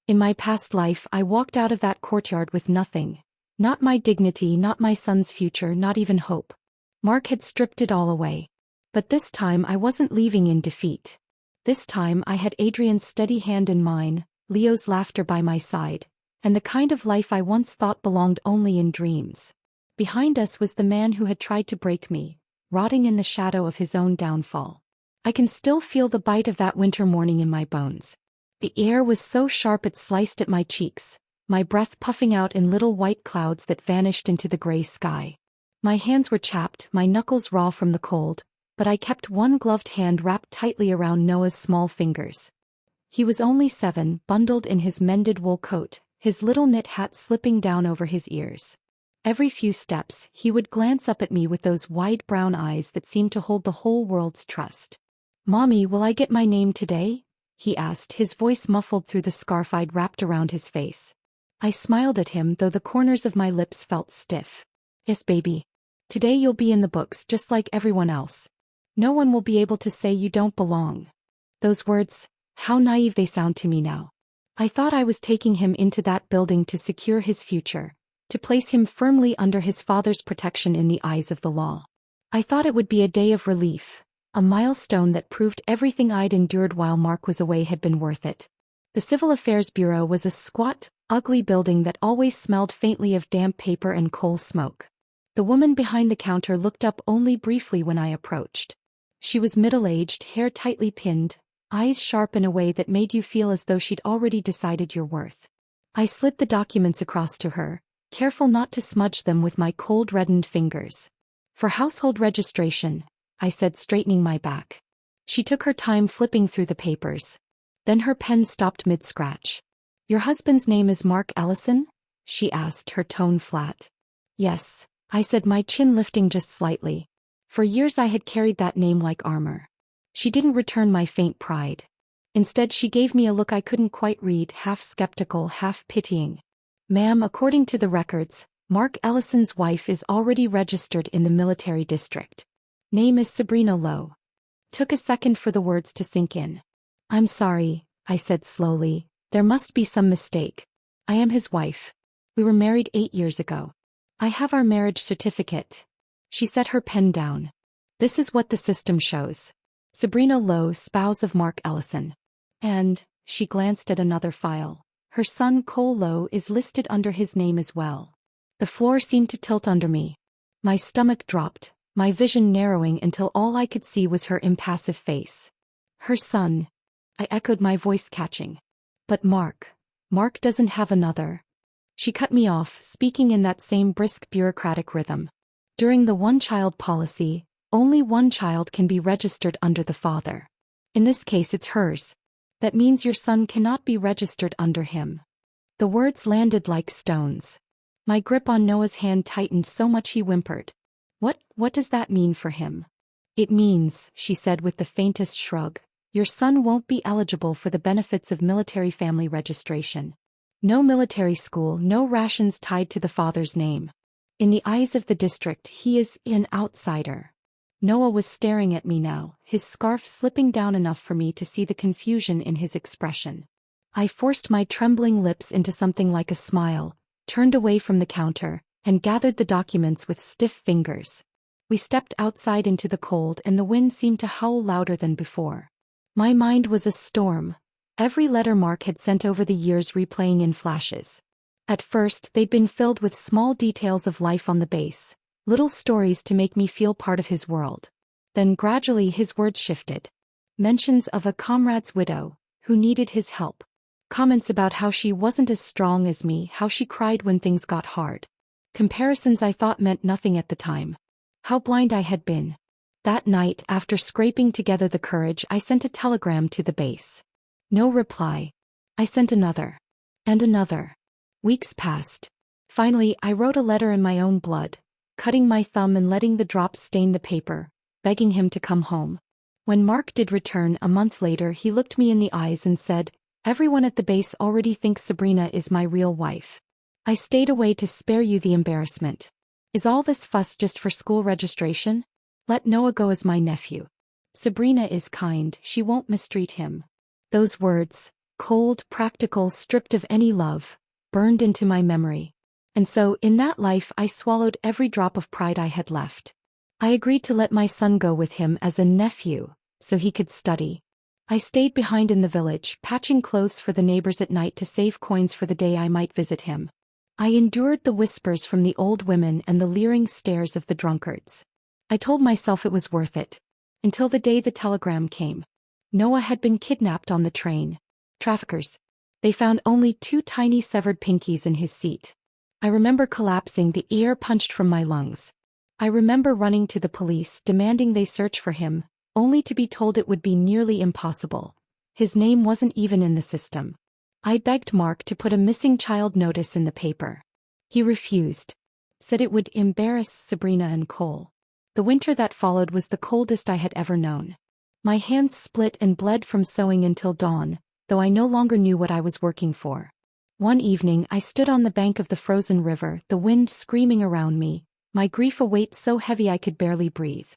In my past life, I walked out of that courtyard with nothing. Not my dignity, not my son's future, not even hope. Mark had stripped it all away. But this time I wasn't leaving in defeat. This time I had Adrian's steady hand in mine, Leo's laughter by my side, and the kind of life I once thought belonged only in dreams. Behind us was the man who had tried to break me, rotting in the shadow of his own downfall. I can still feel the bite of that winter morning in my bones. The air was so sharp it sliced at my cheeks, my breath puffing out in little white clouds that vanished into the gray sky. My hands were chapped, my knuckles raw from the cold, but I kept one gloved hand wrapped tightly around Noah's small fingers. He was only 7, bundled in his mended wool coat, his little knit hat slipping down over his ears. Every few steps, he would glance up at me with those wide brown eyes that seemed to hold the whole world's trust. "Mommy, will I get my name today?" he asked, his voice muffled through the scarf I'd wrapped around his face. I smiled at him, though the corners of my lips felt stiff. "Yes, baby. Today you'll be in the books just like everyone else. No one will be able to say you don't belong." Those words, how naive they sound to me now. I thought I was taking him into that building to secure his future, to place him firmly under his father's protection in the eyes of the law. I thought it would be a day of relief, a milestone that proved everything I'd endured while Mark was away had been worth it. The Civil Affairs Bureau was a squat, ugly building that always smelled faintly of damp paper and coal smoke. The woman behind the counter looked up only briefly when I approached. She was middle-aged, hair tightly pinned, eyes sharp in a way that made you feel as though she'd already decided your worth. I slid the documents across to her, careful not to smudge them with my cold reddened fingers. "For household registration," I said, straightening my back. She took her time flipping through the papers. Then her pen stopped mid-scratch. "Your husband's name is Mark Ellison?" she asked, her tone flat. "Yes," I said, my chin lifting just slightly. For years I had carried that name like armor. She didn't return my faint pride. Instead she gave me a look I couldn't quite read, half skeptical, half pitying. "Ma'am, according to the records, Mark Ellison's wife is already registered in the military district. Name is Sabrina Lowe." Took a second for the words to sink in. "I'm sorry," I said slowly. "There must be some mistake. I am his wife. We were married 8 years ago. I have our marriage certificate." She set her pen down. "This is what the system shows. Sabrina Lowe, spouse of Mark Ellison. And," she glanced at another file, "her son Cole Lowe is listed under his name as well." The floor seemed to tilt under me. My stomach dropped, my vision narrowing until all I could see was her impassive face. "Her son," I echoed, my voice catching. "But Mark doesn't have another." She cut me off, speaking in that same brisk bureaucratic rhythm. "During the one-child policy, only one child can be registered under the father. In this case it's hers. That means your son cannot be registered under him." The words landed like stones. My grip on Noah's hand tightened so much he whimpered. What does that mean for him?" "It means," she said with the faintest shrug, "your son won't be eligible for the benefits of military family registration. No military school, no rations tied to the father's name. In the eyes of the district, he is an outsider." Noah was staring at me now, his scarf slipping down enough for me to see the confusion in his expression. I forced my trembling lips into something like a smile, turned away from the counter, and gathered the documents with stiff fingers. We stepped outside into the cold and the wind seemed to howl louder than before. My mind was a storm, every letter Mark had sent over the years replaying in flashes. At first they'd been filled with small details of life on the base, little stories to make me feel part of his world. Then gradually his words shifted. Mentions of a comrade's widow, who needed his help. Comments about how she wasn't as strong as me, how she cried when things got hard. Comparisons I thought meant nothing at the time. How blind I had been. That night, after scraping together the courage, I sent a telegram to the base. No reply. I sent another. And another. Weeks passed. Finally, I wrote a letter in my own blood, cutting my thumb and letting the drops stain the paper, begging him to come home. When Mark did return a month later, he looked me in the eyes and said, "Everyone at the base already thinks Sabrina is my real wife. I stayed away to spare you the embarrassment. Is all this fuss just for school registration? Let Noah go as my nephew. Sabrina is kind, she won't mistreat him." Those words, Cold, practical, stripped of any love, burned into my memory. And so, in that life I swallowed every drop of pride I had left. I agreed to let my son go with him as a nephew, so he could study. I stayed behind in the village, patching clothes for the neighbors at night to save coins for the day I might visit him. I endured the whispers from the old women and the leering stares of the drunkards. I told myself it was worth it. Until the day the telegram came. Noah had been kidnapped on the train. Traffickers. They found only 2 tiny severed pinkies in his seat. I remember collapsing, the air punched from my lungs. I remember running to the police, demanding they search for him, only to be told it would be nearly impossible. His name wasn't even in the system. I begged Mark to put a missing child notice in the paper. He refused. Said it would embarrass Sabrina and Cole. The winter that followed was the coldest I had ever known. My hands split and bled from sewing until dawn, though I no longer knew what I was working for. One evening I stood on the bank of the frozen river, the wind screaming around me, my grief a weight so heavy I could barely breathe.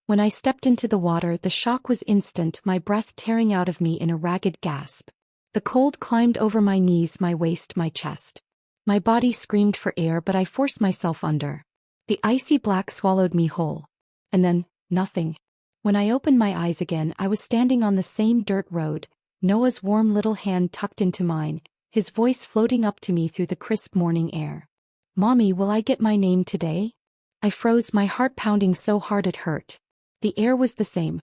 When I stepped into the water, the shock was instant, my breath tearing out of me in a ragged gasp. The cold climbed over my knees, my waist, my chest. My body screamed for air, but I forced myself under. The icy black swallowed me whole. And then, nothing. When I opened my eyes again, I was standing on the same dirt road, Noah's warm little hand tucked into mine, his voice floating up to me through the crisp morning air. "Mommy, will I get my name today?" I froze, my heart pounding so hard it hurt. The air was the same.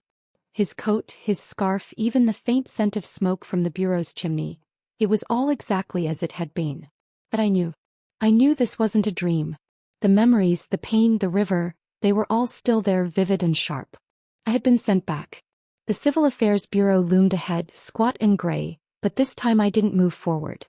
His coat, his scarf, even the faint scent of smoke from the bureau's chimney. It was all exactly as it had been. But I knew. I knew this wasn't a dream. The memories, the pain, the river, they were all still there, vivid and sharp. I had been sent back. The Civil Affairs Bureau loomed ahead, squat and gray, but this time I didn't move forward.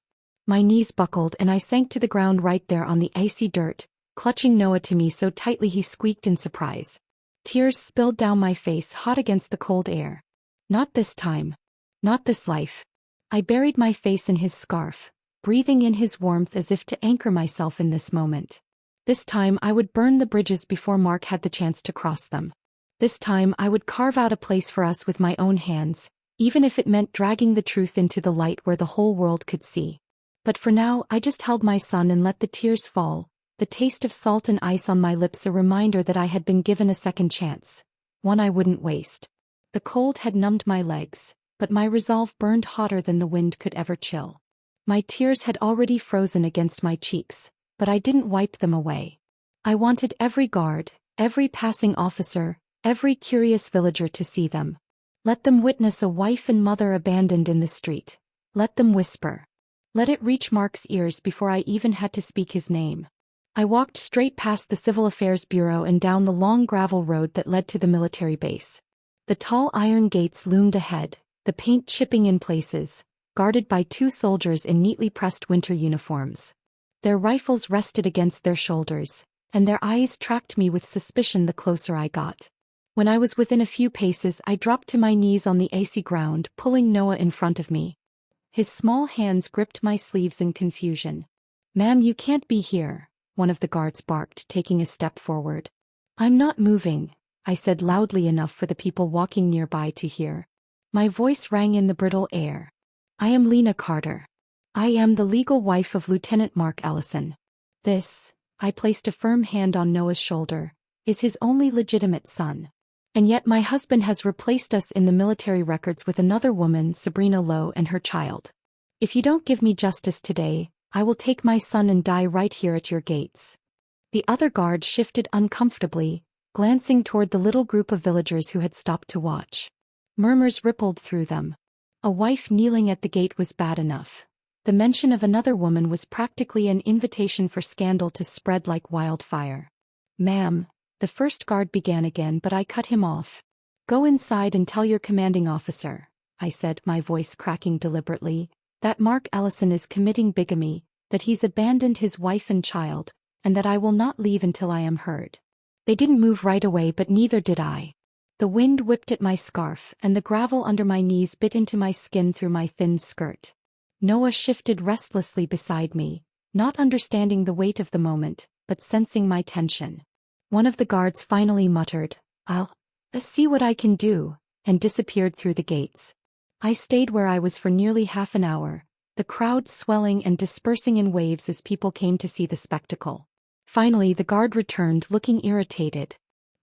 My knees buckled and I sank to the ground right there on the icy dirt, clutching Noah to me so tightly he squeaked in surprise. Tears spilled down my face, hot against the cold air. Not this time. Not this life. I buried my face in his scarf, breathing in his warmth as if to anchor myself in this moment. This time I would burn the bridges before Mark had the chance to cross them. This time I would carve out a place for us with my own hands, even if it meant dragging the truth into the light where the whole world could see. But for now I just held my son and let the tears fall, the taste of salt and ice on my lips a reminder that I had been given a second chance, one I wouldn't waste. The cold had numbed my legs, but my resolve burned hotter than the wind could ever chill. My tears had already frozen against my cheeks, but I didn't wipe them away. I wanted every guard, every passing officer, every curious villager to see them. Let them witness a wife and mother abandoned in the street. Let them whisper. Let it reach Mark's ears before I even had to speak his name. I walked straight past the Civil Affairs Bureau and down the long gravel road that led to the military base. The tall iron gates loomed ahead, the paint chipping in places, guarded by 2 soldiers in neatly pressed winter uniforms. Their rifles rested against their shoulders, and their eyes tracked me with suspicion the closer I got. When I was within a few paces, I dropped to my knees on the icy ground, pulling Noah in front of me. His small hands gripped my sleeves in confusion. "Ma'am, you can't be here," one of the guards barked, taking a step forward. "I'm not moving," I said loudly enough for the people walking nearby to hear. My voice rang in the brittle air. "I am Lena Carter. I am the legal wife of Lieutenant Mark Ellison. This," I placed a firm hand on Noah's shoulder, "is his only legitimate son. And yet my husband has replaced us in the military records with another woman, Sabrina Lowe, and her child. If you don't give me justice today, I will take my son and die right here at your gates." The other guard shifted uncomfortably, glancing toward the little group of villagers who had stopped to watch. Murmurs rippled through them. A wife kneeling at the gate was bad enough. The mention of another woman was practically an invitation for scandal to spread like wildfire. "Ma'am," the first guard began again, but I cut him off. "Go inside and tell your commanding officer," I said, my voice cracking deliberately, "that Mark Ellison is committing bigamy, that he's abandoned his wife and child, and that I will not leave until I am heard." They didn't move right away, but neither did I. The wind whipped at my scarf, and the gravel under my knees bit into my skin through my thin skirt. Noah shifted restlessly beside me, not understanding the weight of the moment, but sensing my tension. One of the guards finally muttered, "I'll see what I can do," and disappeared through the gates. I stayed where I was for nearly half an hour, the crowd swelling and dispersing in waves as people came to see the spectacle. Finally the guard returned looking irritated.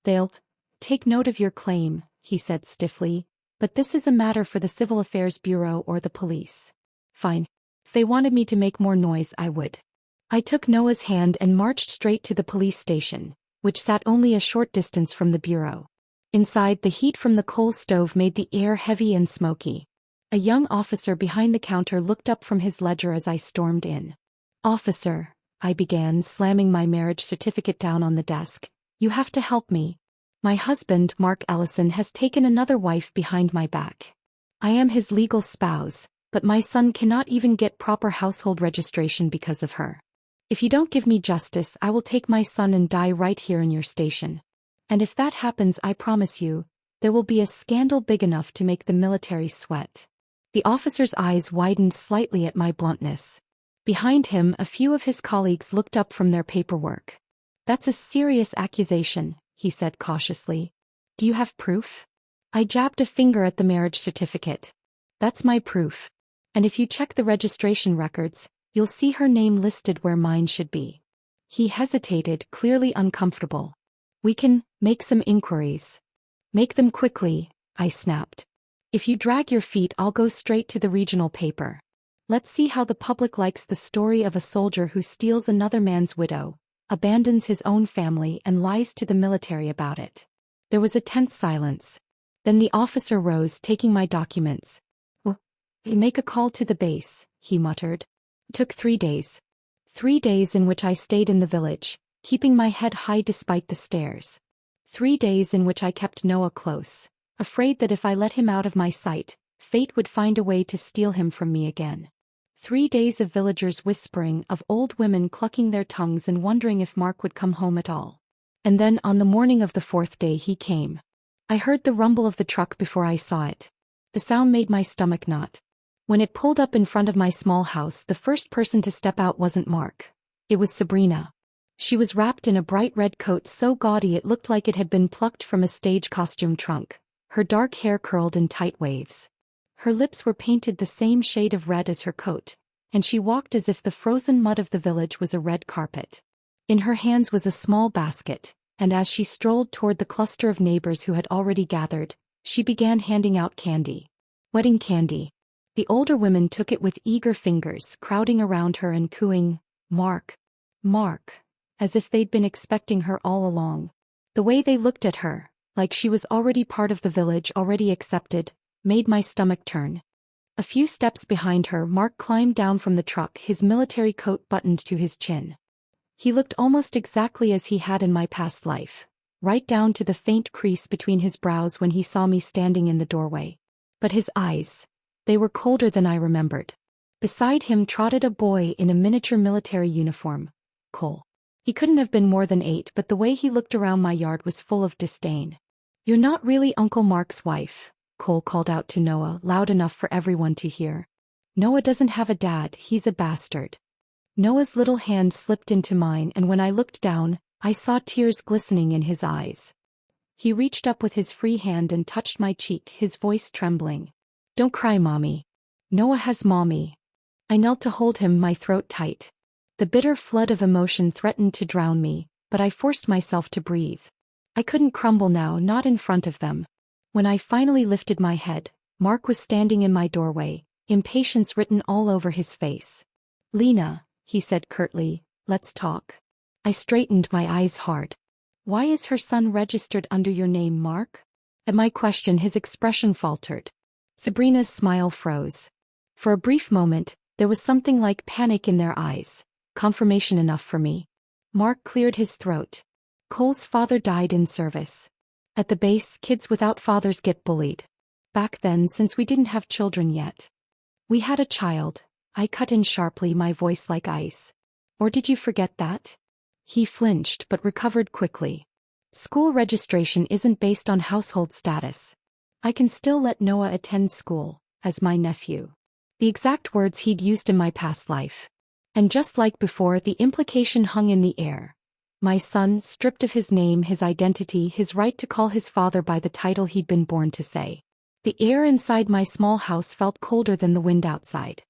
"They'll take note of your claim," he said stiffly, "but this is a matter for the Civil Affairs Bureau or the police." Fine. If they wanted me to make more noise, I would. I took Noah's hand and marched straight to the police station, which sat only a short distance from the bureau. Inside, the heat from the coal stove made the air heavy and smoky. A young officer behind the counter looked up from his ledger as I stormed in. "Officer," I began, slamming my marriage certificate down on the desk, "you have to help me. My husband, Mark Ellison, has taken another wife behind my back. I am his legal spouse, but my son cannot even get proper household registration because of her. If you don't give me justice, I will take my son and die right here in your station. And if that happens, I promise you, there will be a scandal big enough to make the military sweat." The officer's eyes widened slightly at my bluntness. Behind him, a few of his colleagues looked up from their paperwork. "That's a serious accusation," he said cautiously. "Do you have proof?" I jabbed a finger at the marriage certificate. "That's my proof. And if you check the registration records, you'll see her name listed where mine should be." He hesitated, clearly uncomfortable. "We can make some inquiries." "Make them quickly," I snapped. "If you drag your feet, I'll go straight to the regional paper. Let's see how the public likes the story of a soldier who steals another man's widow, abandons his own family, and lies to the military about it." There was a tense silence. Then the officer rose, taking my documents. "Make a call to the base," he muttered. It took 3 days. 3 days in which I stayed in the village, keeping my head high despite the stares. 3 days in which I kept Noah close, afraid that if I let him out of my sight, fate would find a way to steal him from me again. 3 days of villagers whispering, of old women clucking their tongues and wondering if Mark would come home at all. And then on the morning of the 4th day he came. I heard the rumble of the truck before I saw it. The sound made my stomach knot. When it pulled up in front of my small house, the first person to step out wasn't Mark. It was Sabrina. She was wrapped in a bright red coat so gaudy it looked like it had been plucked from a stage costume trunk, her dark hair curled in tight waves. Her lips were painted the same shade of red as her coat, and she walked as if the frozen mud of the village was a red carpet. In her hands was a small basket, and as she strolled toward the cluster of neighbors who had already gathered, she began handing out candy. Wedding candy. The older women took it with eager fingers, crowding around her and cooing, "Mark, Mark," as if they'd been expecting her all along. The way they looked at her, like she was already part of the village, already accepted, made my stomach turn. A few steps behind her, Mark climbed down from the truck, his military coat buttoned to his chin. He looked almost exactly as he had in my past life, right down to the faint crease between his brows when he saw me standing in the doorway. But his eyes, they were colder than I remembered. Beside him trotted a boy in a miniature military uniform, Cole. He couldn't have been more than 8, but the way he looked around my yard was full of disdain. "You're not really Uncle Mark's wife," Cole called out to Noah, loud enough for everyone to hear. "Noah doesn't have a dad, he's a bastard." Noah's little hand slipped into mine, and when I looked down, I saw tears glistening in his eyes. He reached up with his free hand and touched my cheek, his voice trembling. "Don't cry, Mommy. Noah has Mommy." I knelt to hold him, my throat tight. The bitter flood of emotion threatened to drown me, but I forced myself to breathe. I couldn't crumble now, not in front of them. When I finally lifted my head, Mark was standing in my doorway, impatience written all over his face. "Lena," he said curtly, "let's talk." I straightened, my eyes hard. "Why is her son registered under your name, Mark?" At my question, his expression faltered. Sabrina's smile froze. For a brief moment, there was something like panic in their eyes, confirmation enough for me. Mark cleared his throat. "Cole's father died in service. At the base, kids without fathers get bullied. Back then, since we didn't have children yet. We had a child," I cut in sharply, my voice like ice. "Or did you forget that?" He flinched but recovered quickly. "School registration isn't based on household status. I can still let Noah attend school, as my nephew." The exact words he'd used in my past life. And just like before, the implication hung in the air. My son, stripped of his name, his identity, his right to call his father by the title he'd been born to say. The air inside my small house felt colder than the wind outside.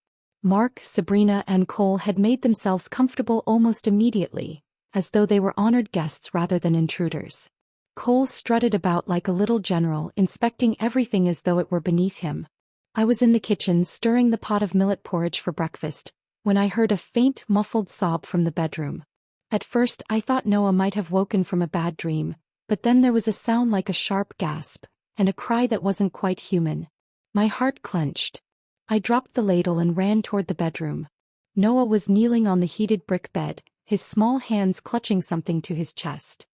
Mark, Sabrina, and Cole had made themselves comfortable almost immediately, as though they were honored guests rather than intruders. Cole strutted about like a little general, inspecting everything as though it were beneath him. I was in the kitchen stirring the pot of millet porridge for breakfast, when I heard a faint, muffled sob from the bedroom. At first I thought Noah might have woken from a bad dream, but then there was a sound like a sharp gasp, and a cry that wasn't quite human. My heart clenched. I dropped the ladle and ran toward the bedroom. Noah was kneeling on the heated brick bed, his small hands clutching something to his chest.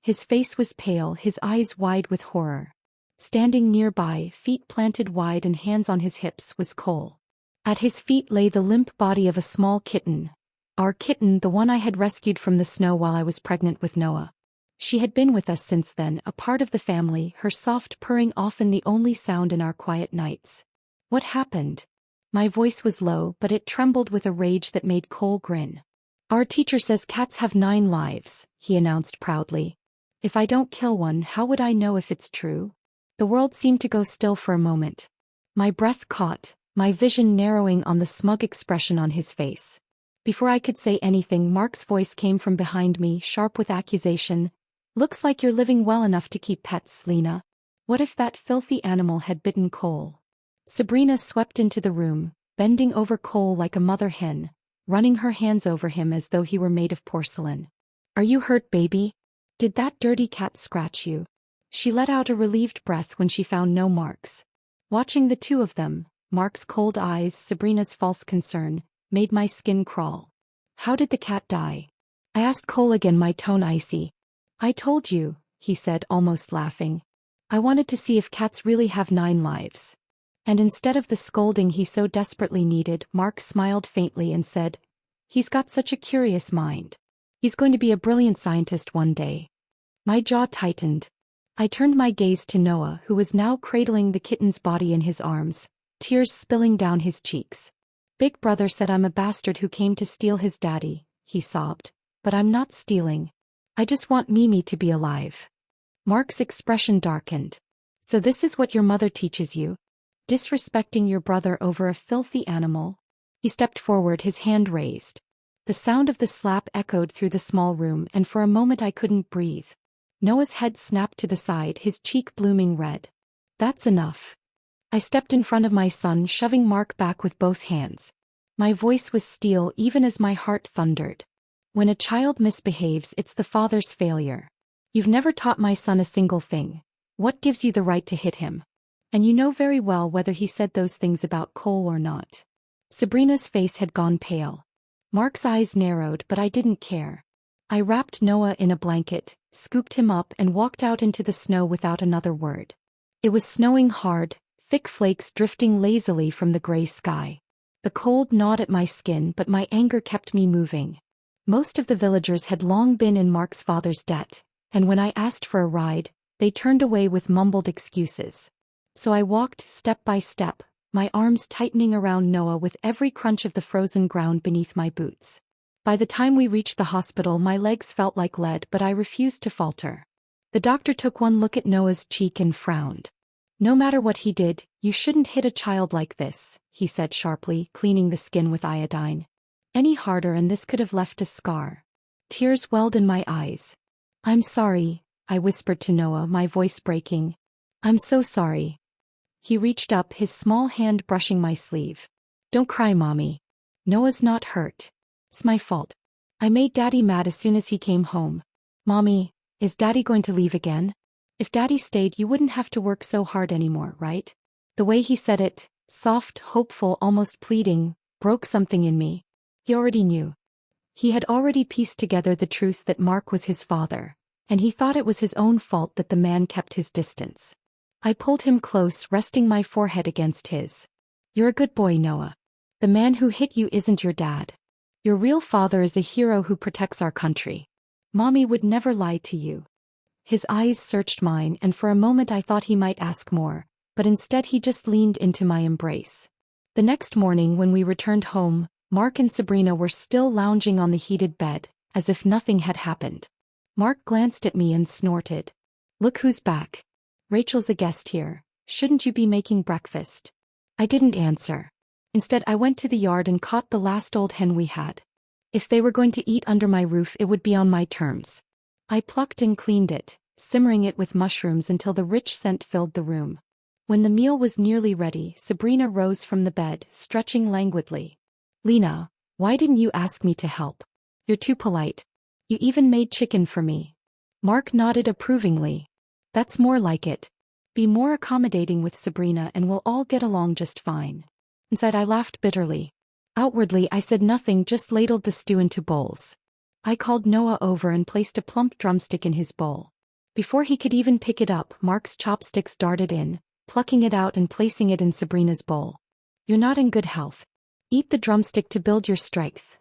His face was pale, his eyes wide with horror. Standing nearby, feet planted wide and hands on his hips, was Cole. At his feet lay the limp body of a small kitten. Our kitten, the one I had rescued from the snow while I was pregnant with Noah. She had been with us since then, a part of the family, her soft purring often the only sound in our quiet nights. What happened? My voice was low, but it trembled with a rage that made Cole grin. Our teacher says cats have 9 lives, he announced proudly. If I don't kill one, how would I know if it's true? The world seemed to go still for a moment. My breath caught, my vision narrowing on the smug expression on his face. Before I could say anything, Mark's voice came from behind me, sharp with accusation. Looks like you're living well enough to keep pets, Lena. What if that filthy animal had bitten Cole? Sabrina swept into the room, bending over Cole like a mother hen, running her hands over him as though he were made of porcelain. Are you hurt, baby? Did that dirty cat scratch you? She let out a relieved breath when she found no marks. Watching the two of them, Mark's cold eyes, Sabrina's false concern, made my skin crawl. How did the cat die? I asked Cole again, my tone icy. I told you, he said, almost laughing. I wanted to see if cats really have 9 lives. And instead of the scolding he so desperately needed, Mark smiled faintly and said, he's got such a curious mind. He's going to be a brilliant scientist one day. My jaw tightened. I turned my gaze to Noah, who was now cradling the kitten's body in his arms, tears spilling down his cheeks. Big brother said I'm a bastard who came to steal his daddy, he sobbed. But I'm not stealing. I just want Mimi to be alive. Mark's expression darkened. So this is what your mother teaches you? Disrespecting your brother over a filthy animal? He stepped forward, his hand raised. The sound of the slap echoed through the small room, and for a moment I couldn't breathe. Noah's head snapped to the side, his cheek blooming red. That's enough. I stepped in front of my son, shoving Mark back with both hands. My voice was steel even as my heart thundered. When a child misbehaves, it's the father's failure. You've never taught my son a single thing. What gives you the right to hit him? And you know very well whether he said those things about Cole or not. Sabrina's face had gone pale. Mark's eyes narrowed, but I didn't care. I wrapped Noah in a blanket, scooped him up and walked out into the snow without another word. It was snowing hard, thick flakes drifting lazily from the gray sky. The cold gnawed at my skin, but my anger kept me moving. Most of the villagers had long been in Mark's father's debt, and when I asked for a ride, they turned away with mumbled excuses. So I walked step by step, my arms tightening around Noah with every crunch of the frozen ground beneath my boots. By the time we reached the hospital, my legs felt like lead, but I refused to falter. The doctor took one look at Noah's cheek and frowned. No matter what he did, you shouldn't hit a child like this, he said sharply, cleaning the skin with iodine. Any harder and this could have left a scar. Tears welled in my eyes. I'm sorry, I whispered to Noah, my voice breaking. I'm so sorry. He reached up, his small hand brushing my sleeve. Don't cry, Mommy. Noah's not hurt. It's my fault. I made Daddy mad as soon as he came home. Mommy, is Daddy going to leave again? If Daddy stayed, you wouldn't have to work so hard anymore, right? The way he said it, soft, hopeful, almost pleading, broke something in me. He already knew. He had already pieced together the truth that Mark was his father, and he thought it was his own fault that the man kept his distance. I pulled him close, resting my forehead against his. You're a good boy, Noah. The man who hit you isn't your dad. Your real father is a hero who protects our country. Mommy would never lie to you. His eyes searched mine, and for a moment I thought he might ask more, but instead he just leaned into my embrace. The next morning when we returned home, Mark and Sabrina were still lounging on the heated bed, as if nothing had happened. Mark glanced at me and snorted. Look who's back. Rachel's a guest here. Shouldn't you be making breakfast? I didn't answer. Instead, I went to the yard and caught the last old hen we had. If they were going to eat under my roof, it would be on my terms. I plucked and cleaned it, simmering it with mushrooms until the rich scent filled the room. When the meal was nearly ready, Sabrina rose from the bed, stretching languidly. Lena, why didn't you ask me to help? You're too polite. You even made chicken for me. Mark nodded approvingly. That's more like it. Be more accommodating with Sabrina and we'll all get along just fine. Inside, I laughed bitterly. Outwardly, I said nothing, just ladled the stew into bowls. I called Noah over and placed a plump drumstick in his bowl. Before he could even pick it up, Mark's chopsticks darted in, plucking it out and placing it in Sabrina's bowl. You're not in good health. Eat the drumstick to build your strength.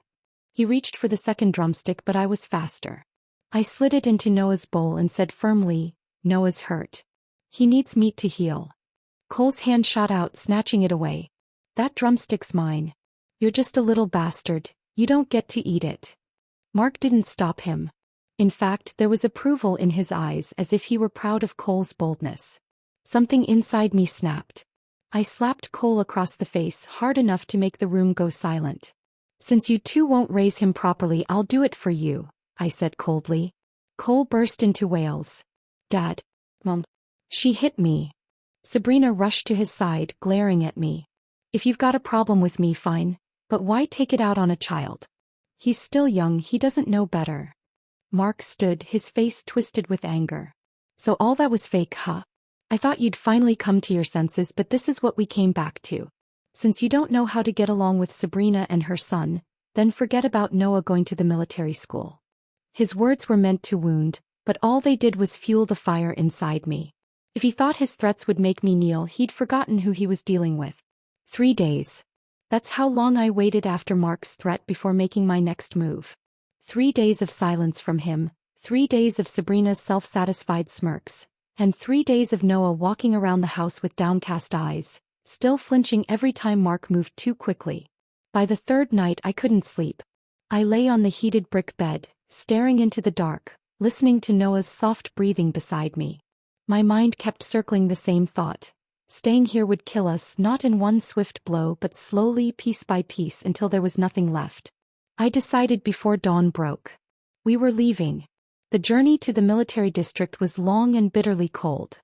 He reached for the second drumstick, but I was faster. I slid it into Noah's bowl and said firmly, Noah's hurt. He needs meat to heal. Cole's hand shot out, snatching it away. That drumstick's mine. You're just a little bastard, you don't get to eat it. Mark didn't stop him. In fact, there was approval in his eyes, as if he were proud of Cole's boldness. Something inside me snapped. I slapped Cole across the face hard enough to make the room go silent. Since you two won't raise him properly, I'll do it for you, I said coldly. Cole burst into wails. Dad. Mom. She hit me. Sabrina rushed to his side, glaring at me. If you've got a problem with me, fine. But why take it out on a child? He's still young, he doesn't know better. Mark stood, his face twisted with anger. So all that was fake, huh? I thought you'd finally come to your senses, but this is what we came back to. Since you don't know how to get along with Sabrina and her son, then forget about Noah going to the military school. His words were meant to wound, but all they did was fuel the fire inside me. If he thought his threats would make me kneel, he'd forgotten who he was dealing with. 3 days. That's how long I waited after Mark's threat before making my next move. 3 days of silence from him, 3 days of Sabrina's self-satisfied smirks, and 3 days of Noah walking around the house with downcast eyes, still flinching every time Mark moved too quickly. By the third night, I couldn't sleep. I lay on the heated brick bed, staring into the dark, listening to Noah's soft breathing beside me. My mind kept circling the same thought. Staying here would kill us, not in one swift blow but slowly, piece by piece, until there was nothing left. I decided before dawn broke. We were leaving. The journey to the military district was long and bitterly cold.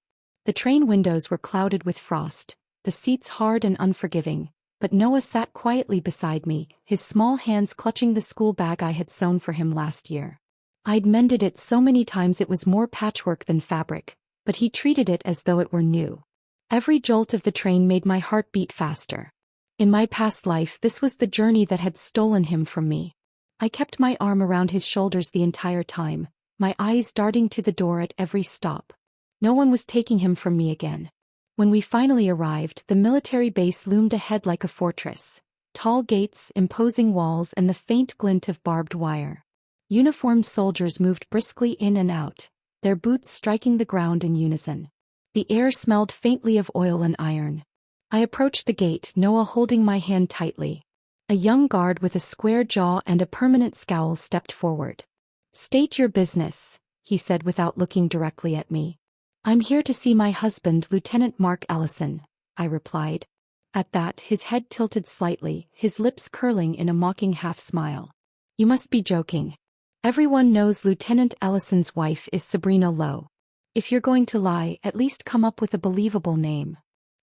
The train windows were clouded with frost, the seats hard and unforgiving, but Noah sat quietly beside me, his small hands clutching the school bag I had sewn for him last year. I'd mended it so many times it was more patchwork than fabric, but he treated it as though it were new. Every jolt of the train made my heart beat faster. In my past life, this was the journey that had stolen him from me. I kept my arm around his shoulders the entire time, my eyes darting to the door at every stop. No one was taking him from me again. When we finally arrived, the military base loomed ahead like a fortress. Tall gates, imposing walls, and the faint glint of barbed wire. Uniformed soldiers moved briskly in and out, their boots striking the ground in unison. The air smelled faintly of oil and iron. I approached the gate, Noah holding my hand tightly. A young guard with a square jaw and a permanent scowl stepped forward. "State your business," he said without looking directly at me. "I'm here to see my husband, Lieutenant Mark Ellison," I replied. At that, his head tilted slightly, his lips curling in a mocking half-smile. "You must be joking. Everyone knows Lieutenant Ellison's wife is Sabrina Lowe. If you're going to lie, at least come up with a believable name."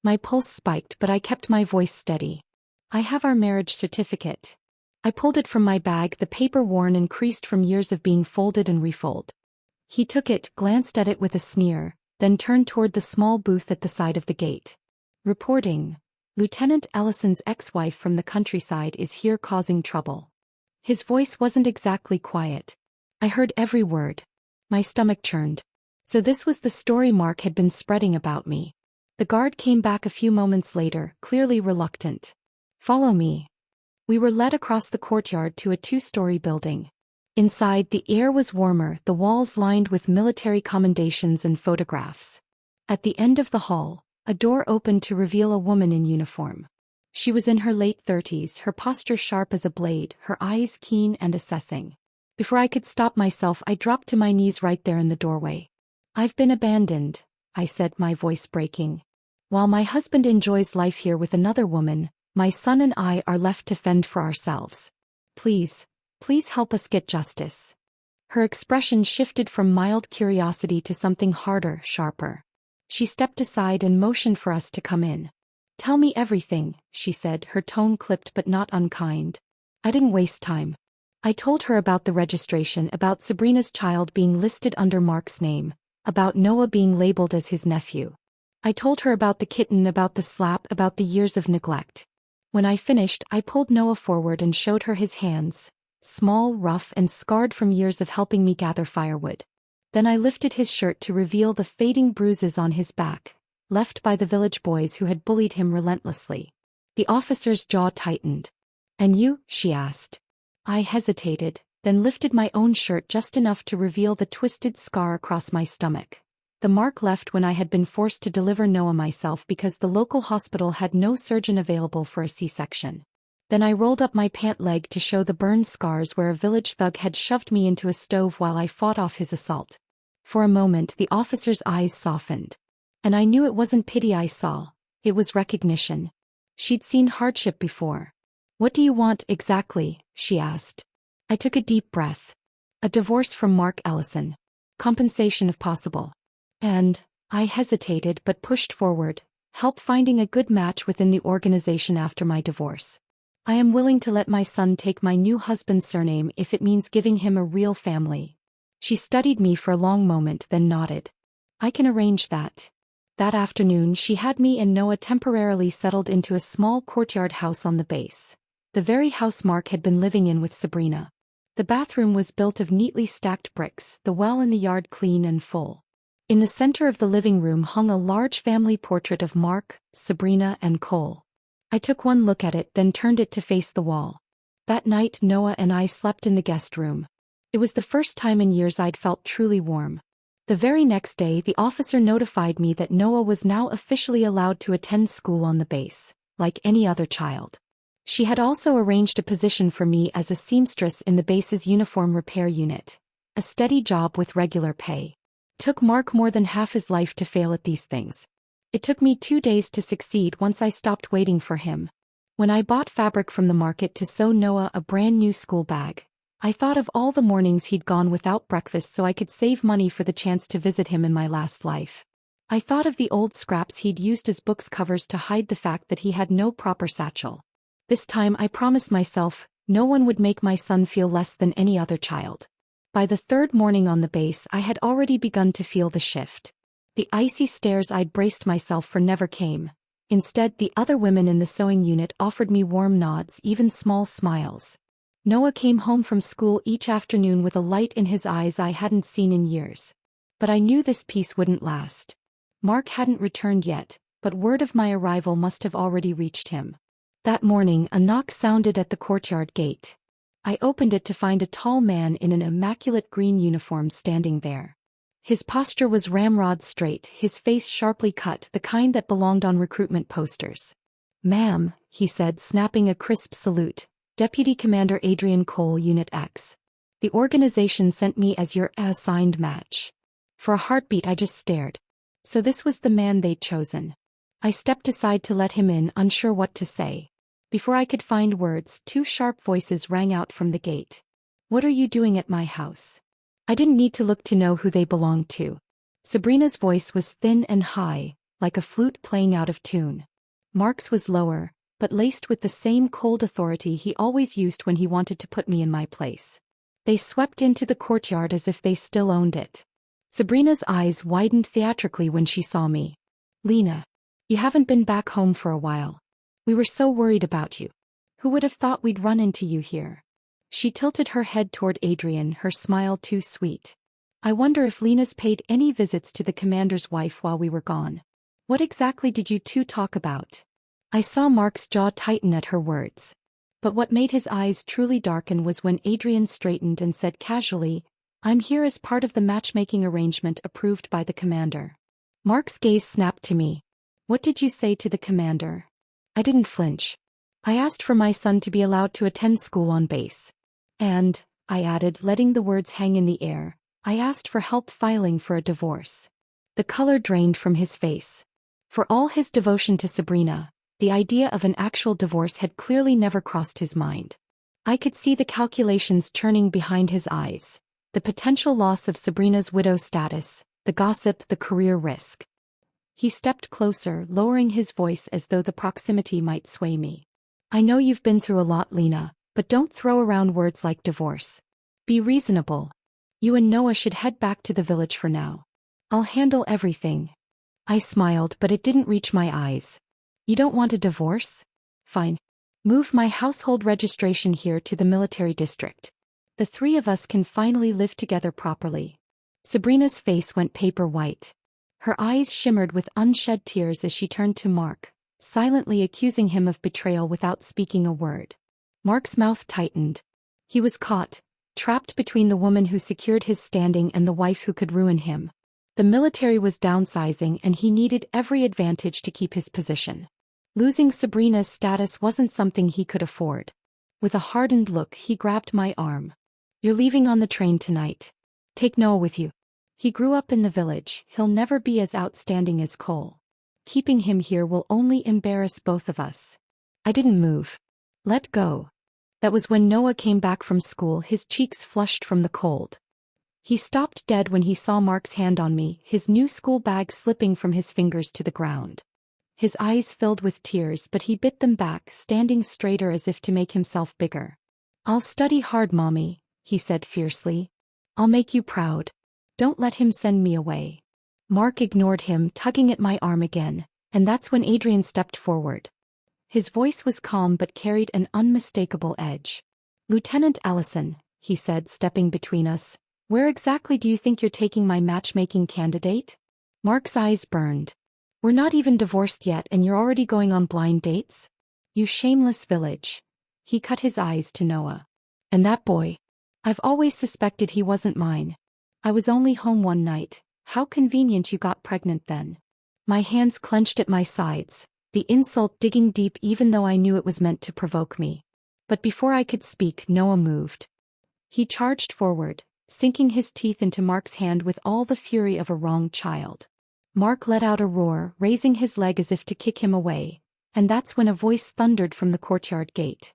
My pulse spiked, but I kept my voice steady. "I have our marriage certificate." I pulled it from my bag, the paper worn and creased from years of being folded and refolded. He took it, glanced at it with a sneer, then turned toward the small booth at the side of the gate. "Reporting. Lieutenant Ellison's ex-wife from the countryside is here causing trouble." His voice wasn't exactly quiet. I heard every word. My stomach churned. So this was the story Mark had been spreading about me. The guard came back a few moments later, clearly reluctant. "Follow me." We were led across the courtyard to a 2-story building. Inside, the air was warmer, the walls lined with military commendations and photographs. At the end of the hall, a door opened to reveal a woman in uniform. She was in her late 30s, her posture sharp as a blade, her eyes keen and assessing. Before I could stop myself, I dropped to my knees right there in the doorway. "I've been abandoned," I said, my voice breaking. While my husband enjoys life here with another woman, my son and I are left to fend for ourselves. Please, please help us get justice." Her expression shifted from mild curiosity to something harder, sharper. She stepped aside and motioned for us to come in. "Tell me everything," she said, her tone clipped but not unkind. I didn't waste time. I told her about the registration, about Sabrina's child being listed under Mark's name, about Noah being labeled as his nephew. I told her about the kitten, about the slap, about the years of neglect. When I finished, I pulled Noah forward and showed her his hands, small, rough, and scarred from years of helping me gather firewood. Then I lifted his shirt to reveal the fading bruises on his back, left by the village boys who had bullied him relentlessly. The officer's jaw tightened. "And you?" she asked. I hesitated, then lifted my own shirt just enough to reveal the twisted scar across my stomach. The mark left when I had been forced to deliver Noah myself because the local hospital had no surgeon available for a C-section. Then I rolled up my pant leg to show the burned scars where a village thug had shoved me into a stove while I fought off his assault. For a moment the officer's eyes softened. And I knew it wasn't pity I saw, it was recognition. She'd seen hardship before. "What do you want exactly?" she asked. I took a deep breath. "A divorce from Mark Ellison. Compensation if possible. And," I hesitated but pushed forward, "help finding a good match within the organization after my divorce. I am willing to let my son take my new husband's surname if it means giving him a real family." She studied me for a long moment then nodded. "I can arrange that." That afternoon she had me and Noah temporarily settled into a small courtyard house on the base. The very house Mark had been living in with Sabrina. The bathroom was built of neatly stacked bricks, the well in the yard clean and full. In the center of the living room hung a large family portrait of Mark, Sabrina, and Cole. I took one look at it then turned it to face the wall. That night Noah and I slept in the guest room. It was the first time in years I'd felt truly warm. The very next day the officer notified me that Noah was now officially allowed to attend school on the base, like any other child. She had also arranged a position for me as a seamstress in the base's uniform repair unit. A steady job with regular pay. Took Mark more than half his life to fail at these things. It took me 2 days to succeed once I stopped waiting for him. When I bought fabric from the market to sew Noah a brand new school bag, I thought of all the mornings he'd gone without breakfast so I could save money for the chance to visit him in my last life. I thought of the old scraps he'd used as books covers to hide the fact that he had no proper satchel. This time I promised myself, no one would make my son feel less than any other child. By the third morning on the base I had already begun to feel the shift. The icy stares I'd braced myself for never came. Instead, the other women in the sewing unit offered me warm nods, even small smiles. Noah came home from school each afternoon with a light in his eyes I hadn't seen in years. But I knew this peace wouldn't last. Mark hadn't returned yet, but word of my arrival must have already reached him. That morning a knock sounded at the courtyard gate. I opened it to find a tall man in an immaculate green uniform standing there. His posture was ramrod straight, his face sharply cut, the kind that belonged on recruitment posters. "Ma'am," he said, snapping a crisp salute, "Deputy Commander Adrian Cole, Unit X. The organization sent me as your assigned match." For a heartbeat I just stared. So this was the man they'd chosen. I stepped aside to let him in, unsure what to say. Before I could find words, 2 sharp voices rang out from the gate. "What are you doing at my house?" I didn't need to look to know who they belonged to. Sabrina's voice was thin and high, like a flute playing out of tune. Mark's was lower, but laced with the same cold authority he always used when he wanted to put me in my place. They swept into the courtyard as if they still owned it. Sabrina's eyes widened theatrically when she saw me. "Lena, you haven't been back home for a while. We were so worried about you. Who would have thought we'd run into you here?" She tilted her head toward Adrian, her smile too sweet. "I wonder if Lena's paid any visits to the commander's wife while we were gone. What exactly did you two talk about?" I saw Mark's jaw tighten at her words. But what made his eyes truly darken was when Adrian straightened and said casually, "I'm here as part of the matchmaking arrangement approved by the commander." Mark's gaze snapped to me. "What did you say to the commander?" I didn't flinch. "I asked for my son to be allowed to attend school on base. And," I added, letting the words hang in the air, "I asked for help filing for a divorce." The color drained from his face. For all his devotion to Sabrina, the idea of an actual divorce had clearly never crossed his mind. I could see the calculations churning behind his eyes, the potential loss of Sabrina's widow status, the gossip, the career risk. He stepped closer, lowering his voice as though the proximity might sway me. I know you've been through a lot, Lena, but don't throw around words like divorce. Be reasonable. You and Noah should head back to the village for now. I'll handle everything. I smiled, but it didn't reach my eyes. You don't want a divorce? Fine. Move my household registration here to the military district. The three of us can finally live together properly. Sabrina's face went paper white. Her eyes shimmered with unshed tears as she turned to Mark, silently accusing him of betrayal without speaking a word. Mark's mouth tightened. He was caught, trapped between the woman who secured his standing and the wife who could ruin him. The military was downsizing and he needed every advantage to keep his position. Losing Sabrina's status wasn't something he could afford. With a hardened look, he grabbed my arm. You're leaving on the train tonight. Take Noah with you. He grew up in the village, he'll never be as outstanding as Cole. Keeping him here will only embarrass both of us. I didn't move. Let go. That was when Noah came back from school, his cheeks flushed from the cold. He stopped dead when he saw Mark's hand on me, his new school bag slipping from his fingers to the ground. His eyes filled with tears, but he bit them back, standing straighter as if to make himself bigger. I'll study hard, Mommy, he said fiercely. I'll make you proud. Don't let him send me away. Mark ignored him, tugging at my arm again, and that's when Adrian stepped forward. His voice was calm but carried an unmistakable edge. Lieutenant Allison, he said, stepping between us, where exactly do you think you're taking my matchmaking candidate? Mark's eyes burned. We're not even divorced yet and you're already going on blind dates? You shameless village. He cut his eyes to Noah. And that boy? I've always suspected he wasn't mine. I was only home one night. How convenient you got pregnant then. My hands clenched at my sides, the insult digging deep even though I knew it was meant to provoke me. But before I could speak, Noah moved. He charged forward, sinking his teeth into Mark's hand with all the fury of a wronged child. Mark let out a roar, raising his leg as if to kick him away, and that's when a voice thundered from the courtyard gate.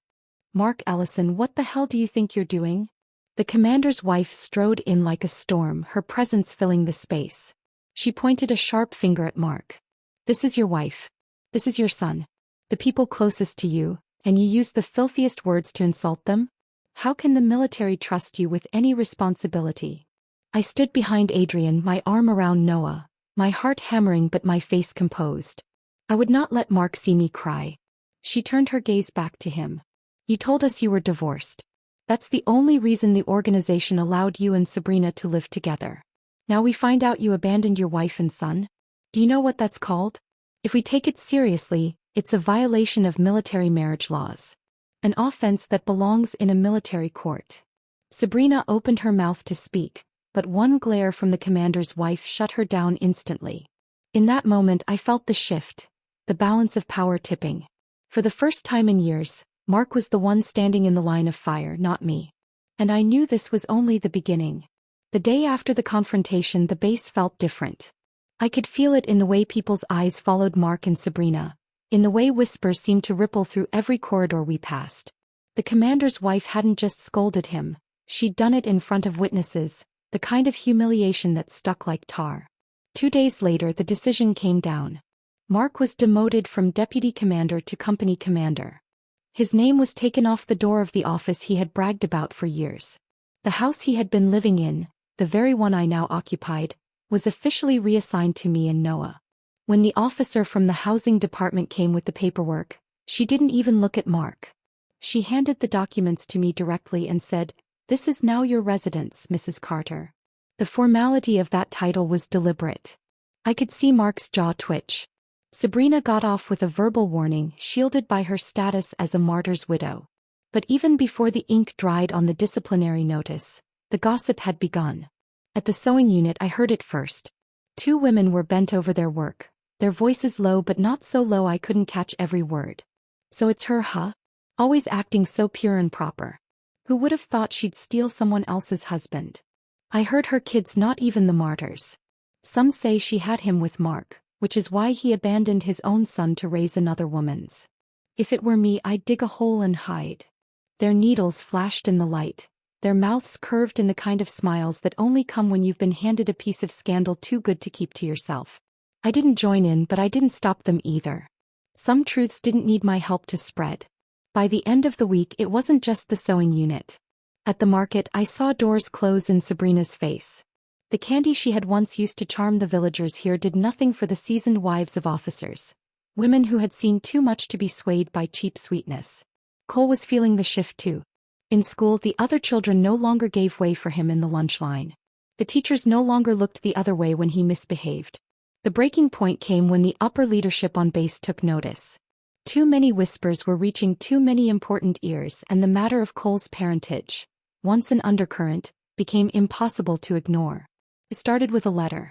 Mark Ellison, what the hell do you think you're doing? The commander's wife strode in like a storm, her presence filling the space. She pointed a sharp finger at Mark. This is your wife. This is your son. The people closest to you, and you use the filthiest words to insult them? How can the military trust you with any responsibility? I stood behind Adrian, my arm around Noah, my heart hammering but my face composed. I would not let Mark see me cry. She turned her gaze back to him. You told us you were divorced. That's the only reason the organization allowed you and Sabrina to live together. Now we find out you abandoned your wife and son? Do you know what that's called? If we take it seriously, it's a violation of military marriage laws. An offense that belongs in a military court. Sabrina opened her mouth to speak, but one glare from the commander's wife shut her down instantly. In that moment I felt the shift, the balance of power tipping. For the first time in years, Mark was the one standing in the line of fire, not me. And I knew this was only the beginning. The day after the confrontation, the base felt different. I could feel it in the way people's eyes followed Mark and Sabrina, in the way whispers seemed to ripple through every corridor we passed. The commander's wife hadn't just scolded him, she'd done it in front of witnesses, the kind of humiliation that stuck like tar. 2 days later, the decision came down. Mark was demoted from deputy commander to company commander. His name was taken off the door of the office he had bragged about for years. The house he had been living in, the very one I now occupied, was officially reassigned to me and Noah. When the officer from the housing department came with the paperwork, she didn't even look at Mark. She handed the documents to me directly and said, "This is now your residence, Mrs. Carter." The formality of that title was deliberate. I could see Mark's jaw twitch. Sabrina got off with a verbal warning, shielded by her status as a martyr's widow. But even before the ink dried on the disciplinary notice, the gossip had begun. At the sewing unit I heard it first. 2 women were bent over their work, their voices low but not so low I couldn't catch every word. So it's her, huh? Always acting so pure and proper. Who would have thought she'd steal someone else's husband? I heard her kids, not even the martyrs. Some say she had him with Mark, which is why he abandoned his own son to raise another woman's. If it were me, I'd dig a hole and hide. Their needles flashed in the light, their mouths curved in the kind of smiles that only come when you've been handed a piece of scandal too good to keep to yourself. I didn't join in, but I didn't stop them either. Some truths didn't need my help to spread. By the end of the week, it wasn't just the sewing unit. At the market, I saw doors close in Sabrina's face. The candy she had once used to charm the villagers here did nothing for the seasoned wives of officers, women who had seen too much to be swayed by cheap sweetness. Cole was feeling the shift too. In school, the other children no longer gave way for him in the lunch line. The teachers no longer looked the other way when he misbehaved. The breaking point came when the upper leadership on base took notice. Too many whispers were reaching too many important ears, and the matter of Cole's parentage, once an undercurrent, became impossible to ignore. It started with a letter.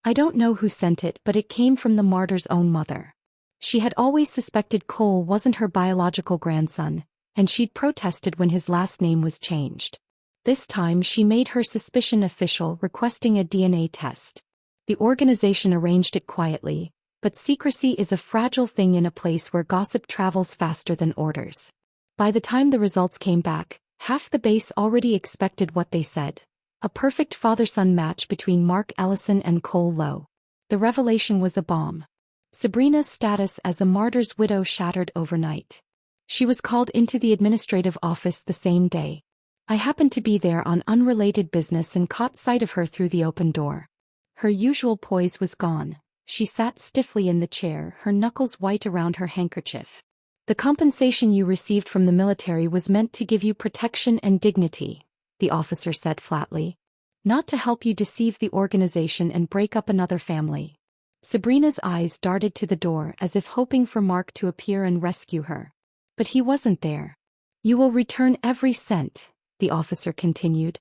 I don't know who sent it, but it came from the martyr's own mother. She had always suspected Cole wasn't her biological grandson, and she'd protested when his last name was changed. This time she made her suspicion official, requesting a DNA test. The organization arranged it quietly, but secrecy is a fragile thing in a place where gossip travels faster than orders. By the time the results came back, half the base already expected what they said. A perfect father-son match between Mark Ellison and Cole Lowe. The revelation was a bomb. Sabrina's status as a martyr's widow shattered overnight. She was called into the administrative office the same day. I happened to be there on unrelated business and caught sight of her through the open door. Her usual poise was gone. She sat stiffly in the chair, her knuckles white around her handkerchief. The compensation you received from the military was meant to give you protection and dignity, the officer said flatly. Not to help you deceive the organization and break up another family. Sabrina's eyes darted to the door as if hoping for Mark to appear and rescue her. But he wasn't there. You will return every cent, the officer continued.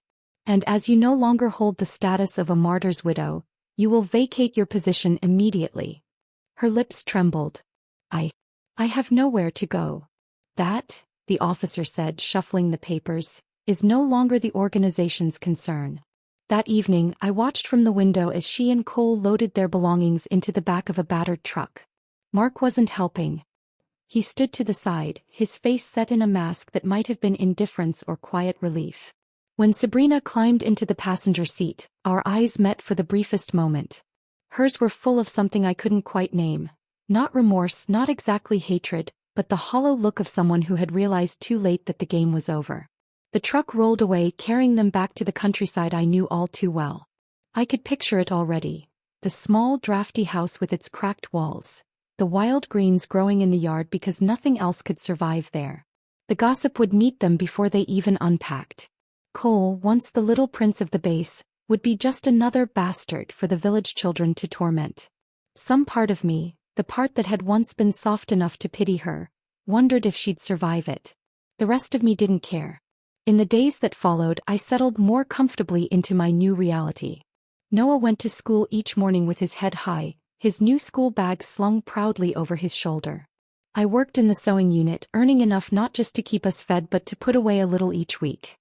And as you no longer hold the status of a martyr's widow, you will vacate your position immediately. Her lips trembled. I have nowhere to go. That, the officer said, shuffling the papers, is no longer the organization's concern. That evening, I watched from the window as she and Cole loaded their belongings into the back of a battered truck. Mark wasn't helping. He stood to the side, his face set in a mask that might have been indifference or quiet relief. When Sabrina climbed into the passenger seat, our eyes met for the briefest moment. Hers were full of something I couldn't quite name. Not remorse, not exactly hatred, but the hollow look of someone who had realized too late that the game was over. The truck rolled away, carrying them back to the countryside I knew all too well. I could picture it already. The small, drafty house with its cracked walls. The wild greens growing in the yard because nothing else could survive there. The gossip would meet them before they even unpacked. Cole, once the little prince of the base, would be just another bastard for the village children to torment. Some part of me, the part that had once been soft enough to pity her, wondered if she'd survive it. The rest of me didn't care. In the days that followed, I settled more comfortably into my new reality. Noah went to school each morning with his head high, his new school bag slung proudly over his shoulder. I worked in the sewing unit, earning enough not just to keep us fed but to put away a little each week.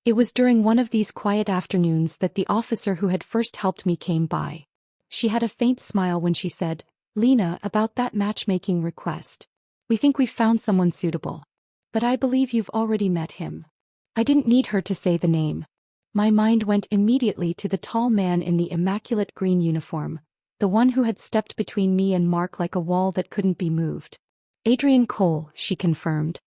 It was during one of these quiet afternoons that the officer who had first helped me came by. She had a faint smile when she said, "Lena, about that matchmaking request. We think we've found someone suitable. But I believe you've already met him." I didn't need her to say the name. My mind went immediately to the tall man in the immaculate green uniform, the one who had stepped between me and Mark like a wall that couldn't be moved. "Adrian Cole," she confirmed.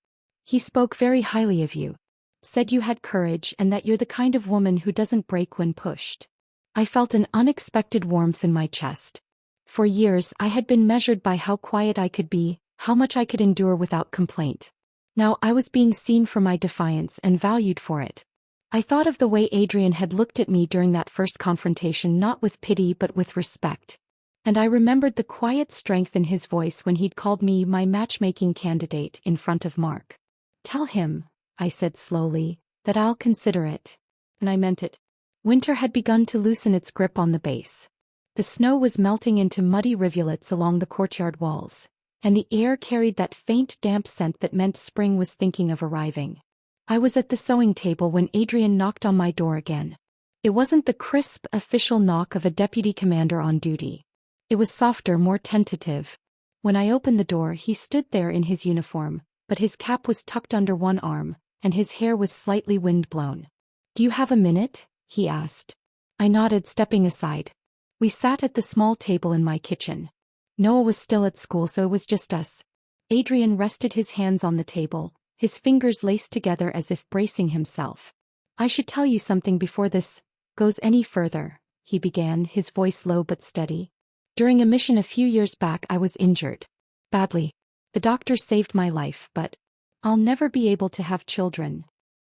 "He spoke very highly of you. Said you had courage and that you're the kind of woman who doesn't break when pushed." I felt an unexpected warmth in my chest. For years I had been measured by how quiet I could be, how much I could endure without complaint. Now I was being seen for my defiance and valued for it. I thought of the way Adrian had looked at me during that first confrontation, not with pity but with respect. And I remembered the quiet strength in his voice when he'd called me my matchmaking candidate in front of Mark. "Tell him," I said slowly, "that I'll consider it." And I meant it. Winter had begun to loosen its grip on the base. The snow was melting into muddy rivulets along the courtyard walls, and the air carried that faint damp scent that meant spring was thinking of arriving. I was at the sewing table when Adrian knocked on my door again. It wasn't the crisp, official knock of a deputy commander on duty. It was softer, more tentative. When I opened the door, he stood there in his uniform, but his cap was tucked under one arm, and his hair was slightly wind-blown. "Do you have a minute?" he asked. I nodded, stepping aside. We sat at the small table in my kitchen. Noah was still at school, so it was just us. Adrian rested his hands on the table, his fingers laced together as if bracing himself. "I should tell you something before this goes any further," he began, his voice low but steady. "During a mission a few years back, I was injured. Badly. The doctor saved my life, but I'll never be able to have children."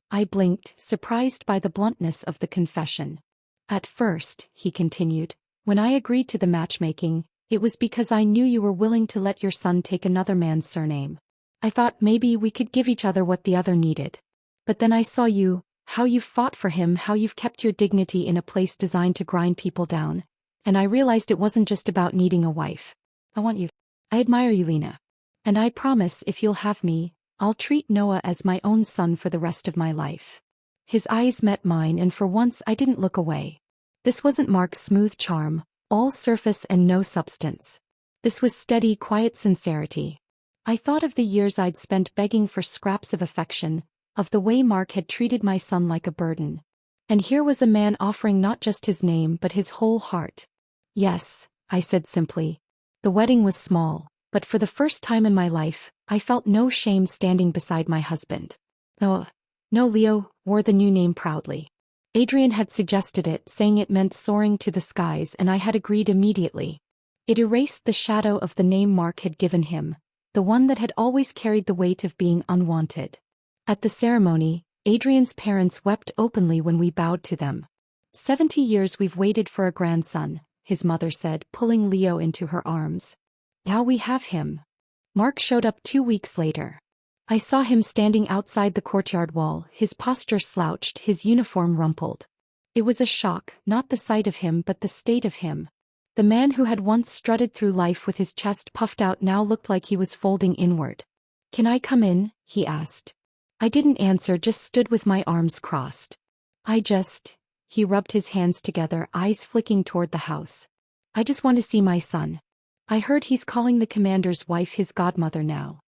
I blinked, surprised by the bluntness of the confession. "At first," he continued, "when I agreed to the matchmaking, it was because I knew you were willing to let your son take another man's surname. I thought maybe we could give each other what the other needed. But then I saw you, how you've fought for him, how you've kept your dignity in a place designed to grind people down. And I realized it wasn't just about needing a wife. I want you. I admire you, Lena. And I promise if you'll have me, I'll treat Noah as my own son for the rest of my life." His eyes met mine, and for once I didn't look away. This wasn't Mark's smooth charm, all surface and no substance. This was steady, quiet sincerity. I thought of the years I'd spent begging for scraps of affection, of the way Mark had treated my son like a burden. And here was a man offering not just his name but his whole heart. "Yes," I said simply. The wedding was small, but for the first time in my life, I felt no shame standing beside my husband. No, Leo wore the new name proudly. Adrian had suggested it, saying it meant soaring to the skies, and I had agreed immediately. It erased the shadow of the name Mark had given him, the one that had always carried the weight of being unwanted. At the ceremony, Adrian's parents wept openly when we bowed to them. 70 years we've waited for a grandson," his mother said, pulling Leo into her arms. "Now we have him." Mark showed up 2 weeks later. I saw him standing outside the courtyard wall, his posture slouched, his uniform rumpled. It was a shock, not the sight of him but the state of him. The man who had once strutted through life with his chest puffed out now looked like he was folding inward. "Can I come in?" he asked. I didn't answer, just stood with my arms crossed. He rubbed his hands together, eyes flicking toward the house. "I just want to see my son. I heard he's calling the commander's wife his godmother now."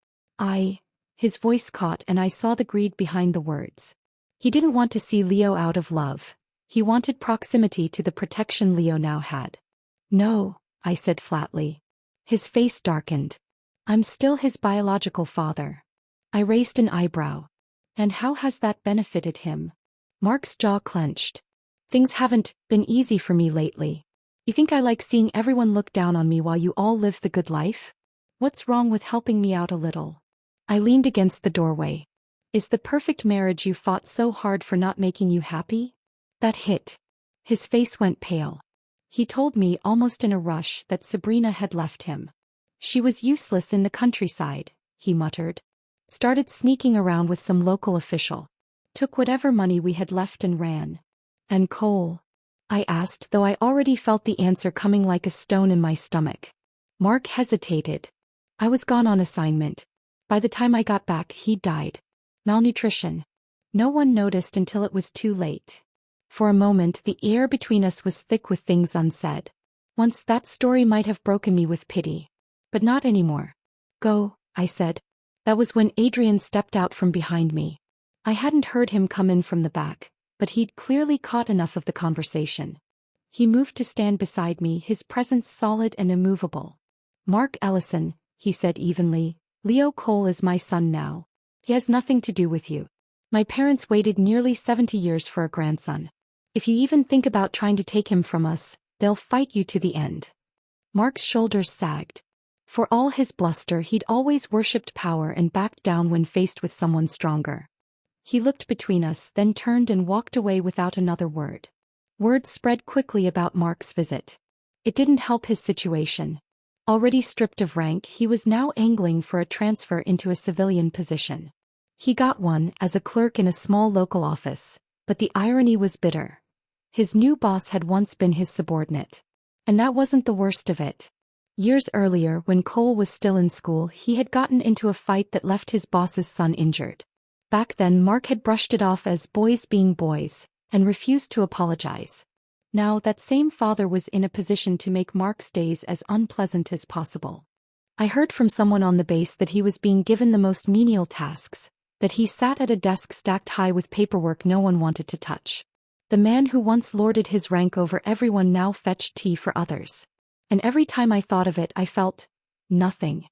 His voice caught and I saw the greed behind the words. He didn't want to see Leo out of love. He wanted proximity to the protection Leo now had. "No," I said flatly. His face darkened. "I'm still his biological father." I raised an eyebrow. "And how has that benefited him?" Mark's jaw clenched. "Things haven't been easy for me lately. You think I like seeing everyone look down on me while you all live the good life? What's wrong with helping me out a little?" I leaned against the doorway. "Is the perfect marriage you fought so hard for not making you happy?" That hit. His face went pale. He told me, almost in a rush, that Sabrina had left him. "She was useless in the countryside," he muttered. "Started sneaking around with some local official. Took whatever money we had left and ran." "And Cole?" I asked, though I already felt the answer coming like a stone in my stomach. Mark hesitated. "I was gone on assignment. By the time I got back, he'd died. Malnutrition. No one noticed until it was too late." For a moment the air between us was thick with things unsaid. Once that story might have broken me with pity. But not anymore. "Go," I said. That was when Adrian stepped out from behind me. I hadn't heard him come in from the back, but he'd clearly caught enough of the conversation. He moved to stand beside me, his presence solid and immovable. "Mark Ellison," he said evenly, "Leo Cole is my son now. He has nothing to do with you. My parents waited nearly 70 years for a grandson. If you even think about trying to take him from us, they'll fight you to the end." Mark's shoulders sagged. For all his bluster, he'd always worshipped power and backed down when faced with someone stronger. He looked between us, then turned and walked away without another word. Word spread quickly about Mark's visit. It didn't help his situation. Already stripped of rank, he was now angling for a transfer into a civilian position. He got one as a clerk in a small local office, but the irony was bitter. His new boss had once been his subordinate. And that wasn't the worst of it. Years earlier, when Cole was still in school, he had gotten into a fight that left his boss's son injured. Back then, Mark had brushed it off as boys being boys, and refused to apologize. Now that same father was in a position to make Mark's days as unpleasant as possible. I heard from someone on the base that he was being given the most menial tasks, that he sat at a desk stacked high with paperwork no one wanted to touch. The man who once lorded his rank over everyone now fetched tea for others. And every time I thought of it I felt nothing.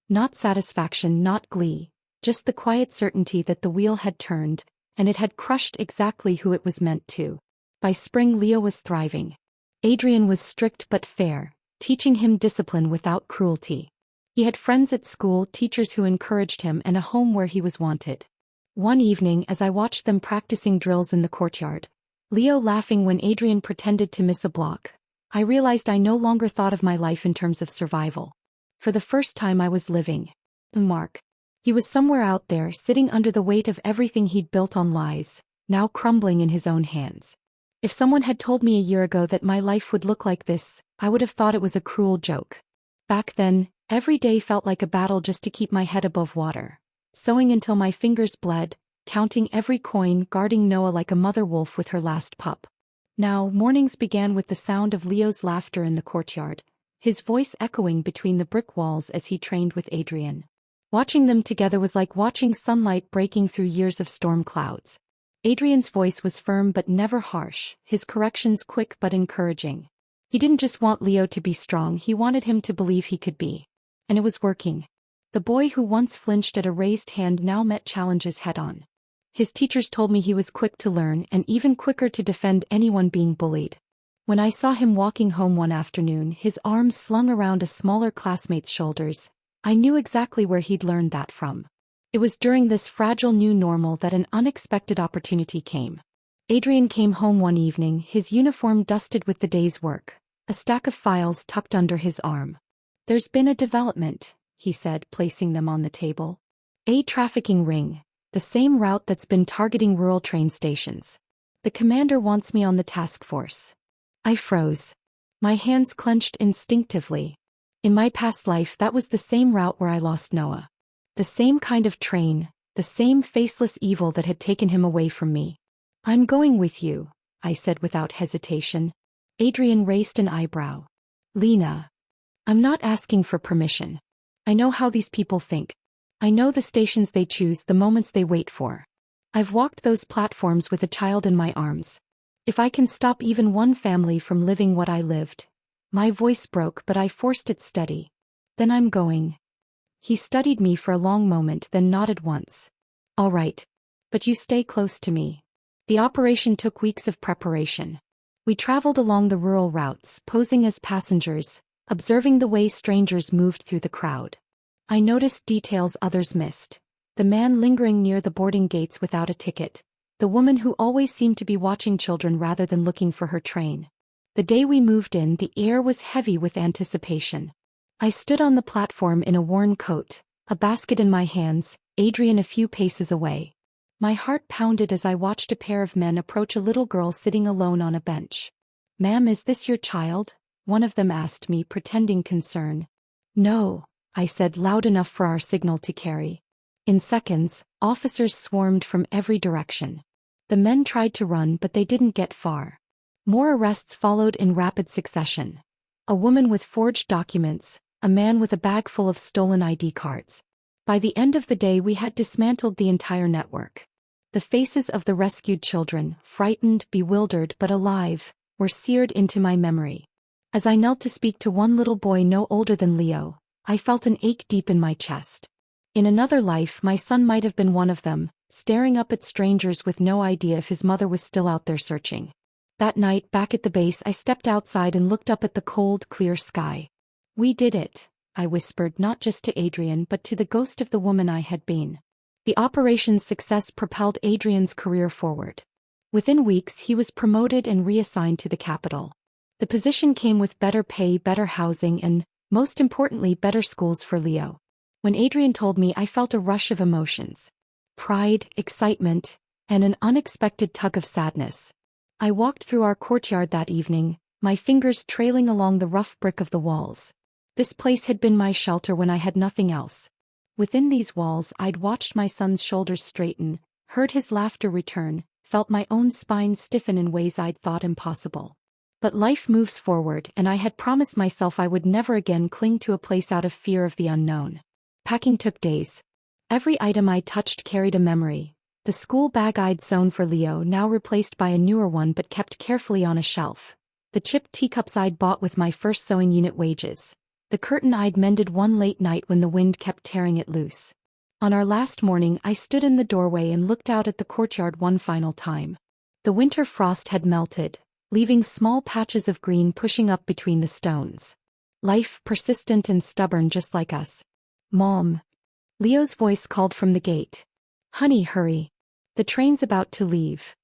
Not satisfaction, not glee, just the quiet certainty that the wheel had turned, and it had crushed exactly who it was meant to. By spring Leo was thriving. Adrian was strict but fair, teaching him discipline without cruelty. He had friends at school, teachers who encouraged him, and a home where he was wanted. One evening as I watched them practicing drills in the courtyard, Leo laughing when Adrian pretended to miss a block, I realized I no longer thought of my life in terms of survival. For the first time I was living. Mark. He was somewhere out there, sitting under the weight of everything he'd built on lies, now crumbling in his own hands. If someone had told me a year ago that my life would look like this, I would have thought it was a cruel joke. Back then, every day felt like a battle just to keep my head above water. Sewing until my fingers bled, counting every coin, guarding Noah like a mother wolf with her last pup. Now, mornings began with the sound of Leo's laughter in the courtyard, his voice echoing between the brick walls as he trained with Adrian. Watching them together was like watching sunlight breaking through years of storm clouds. Adrian's voice was firm but never harsh, his corrections quick but encouraging. He didn't just want Leo to be strong, he wanted him to believe he could be. And it was working. The boy who once flinched at a raised hand now met challenges head-on. His teachers told me he was quick to learn and even quicker to defend anyone being bullied. When I saw him walking home one afternoon, his arms slung around a smaller classmate's shoulders, I knew exactly where he'd learned that from. It was during this fragile new normal that an unexpected opportunity came. Adrian came home one evening, his uniform dusted with the day's work, a stack of files tucked under his arm. "There's been a development," he said, placing them on the table. "A trafficking ring, the same route that's been targeting rural train stations. The commander wants me on the task force." I froze. My hands clenched instinctively. In my past life that was the same route where I lost Noah. The same kind of train, the same faceless evil that had taken him away from me. "I'm going with you," I said without hesitation. Adrian raised an eyebrow. "Lena, I'm not asking for permission. I know how these people think. I know the stations they choose, the moments they wait for. I've walked those platforms with a child in my arms. If I can stop even one family from living what I lived." My voice broke but I forced it steady. "Then I'm going." He studied me for a long moment, then nodded once. "All right. But you stay close to me." The operation took weeks of preparation. We traveled along the rural routes, posing as passengers, observing the way strangers moved through the crowd. I noticed details others missed. The man lingering near the boarding gates without a ticket. The woman who always seemed to be watching children rather than looking for her train. The day we moved in, the air was heavy with anticipation. I stood on the platform in a worn coat, a basket in my hands, Adrian a few paces away. My heart pounded as I watched a pair of men approach a little girl sitting alone on a bench. "Ma'am, is this your child?" one of them asked me, pretending concern. "No," I said loud enough for our signal to carry. In seconds, officers swarmed from every direction. The men tried to run but they didn't get far. More arrests followed in rapid succession. A woman with forged documents, a man with a bag full of stolen ID cards. By the end of the day we had dismantled the entire network. The faces of the rescued children, frightened, bewildered but alive, were seared into my memory. As I knelt to speak to one little boy no older than Leo, I felt an ache deep in my chest. In another life my son might have been one of them, staring up at strangers with no idea if his mother was still out there searching. That night, back at the base, I stepped outside and looked up at the cold, clear sky. "We did it," I whispered, not just to Adrian but to the ghost of the woman I had been. The operation's success propelled Adrian's career forward. Within weeks he was promoted and reassigned to the capital. The position came with better pay, better housing and, most importantly, better schools for Leo. When Adrian told me, I felt a rush of emotions. Pride, excitement, and an unexpected tug of sadness. I walked through our courtyard that evening, my fingers trailing along the rough brick of the walls. This place had been my shelter when I had nothing else. Within these walls I'd watched my son's shoulders straighten, heard his laughter return, felt my own spine stiffen in ways I'd thought impossible. But life moves forward, and I had promised myself I would never again cling to a place out of fear of the unknown. Packing took days. Every item I touched carried a memory. The school bag I'd sewn for Leo, now replaced by a newer one but kept carefully on a shelf. The chipped teacups I'd bought with my first sewing unit wages. The curtain I'd mended one late night when the wind kept tearing it loose. On our last morning, I stood in the doorway and looked out at the courtyard one final time. The winter frost had melted, leaving small patches of green pushing up between the stones. Life, persistent and stubborn just like us. "Mom." Leo's voice called from the gate. "Honey, hurry. The train's about to leave."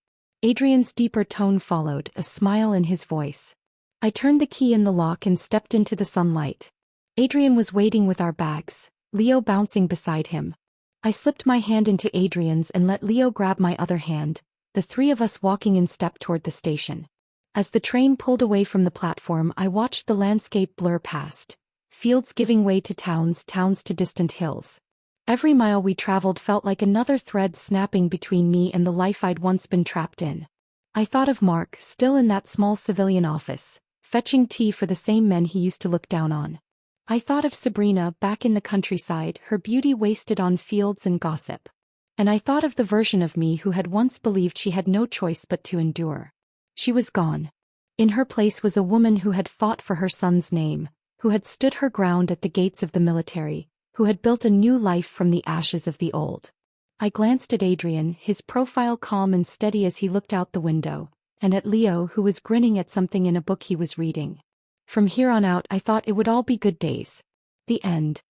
Adrian's deeper tone followed, a smile in his voice. I turned the key in the lock and stepped into the sunlight. Adrian was waiting with our bags, Leo bouncing beside him. I slipped my hand into Adrian's and let Leo grab my other hand, the three of us walking in step toward the station. As the train pulled away from the platform, I watched the landscape blur past. Fields giving way to towns, towns to distant hills. Every mile we traveled felt like another thread snapping between me and the life I'd once been trapped in. I thought of Mark, still in that small civilian office, fetching tea for the same men he used to look down on. I thought of Sabrina, back in the countryside, her beauty wasted on fields and gossip. And I thought of the version of me who had once believed she had no choice but to endure. She was gone. In her place was a woman who had fought for her son's name, who had stood her ground at the gates of the military, who had built a new life from the ashes of the old. I glanced at Adrian, his profile calm and steady as he looked out the window, and at Leo, who was grinning at something in a book he was reading. From here on out I thought it would all be good days. The end.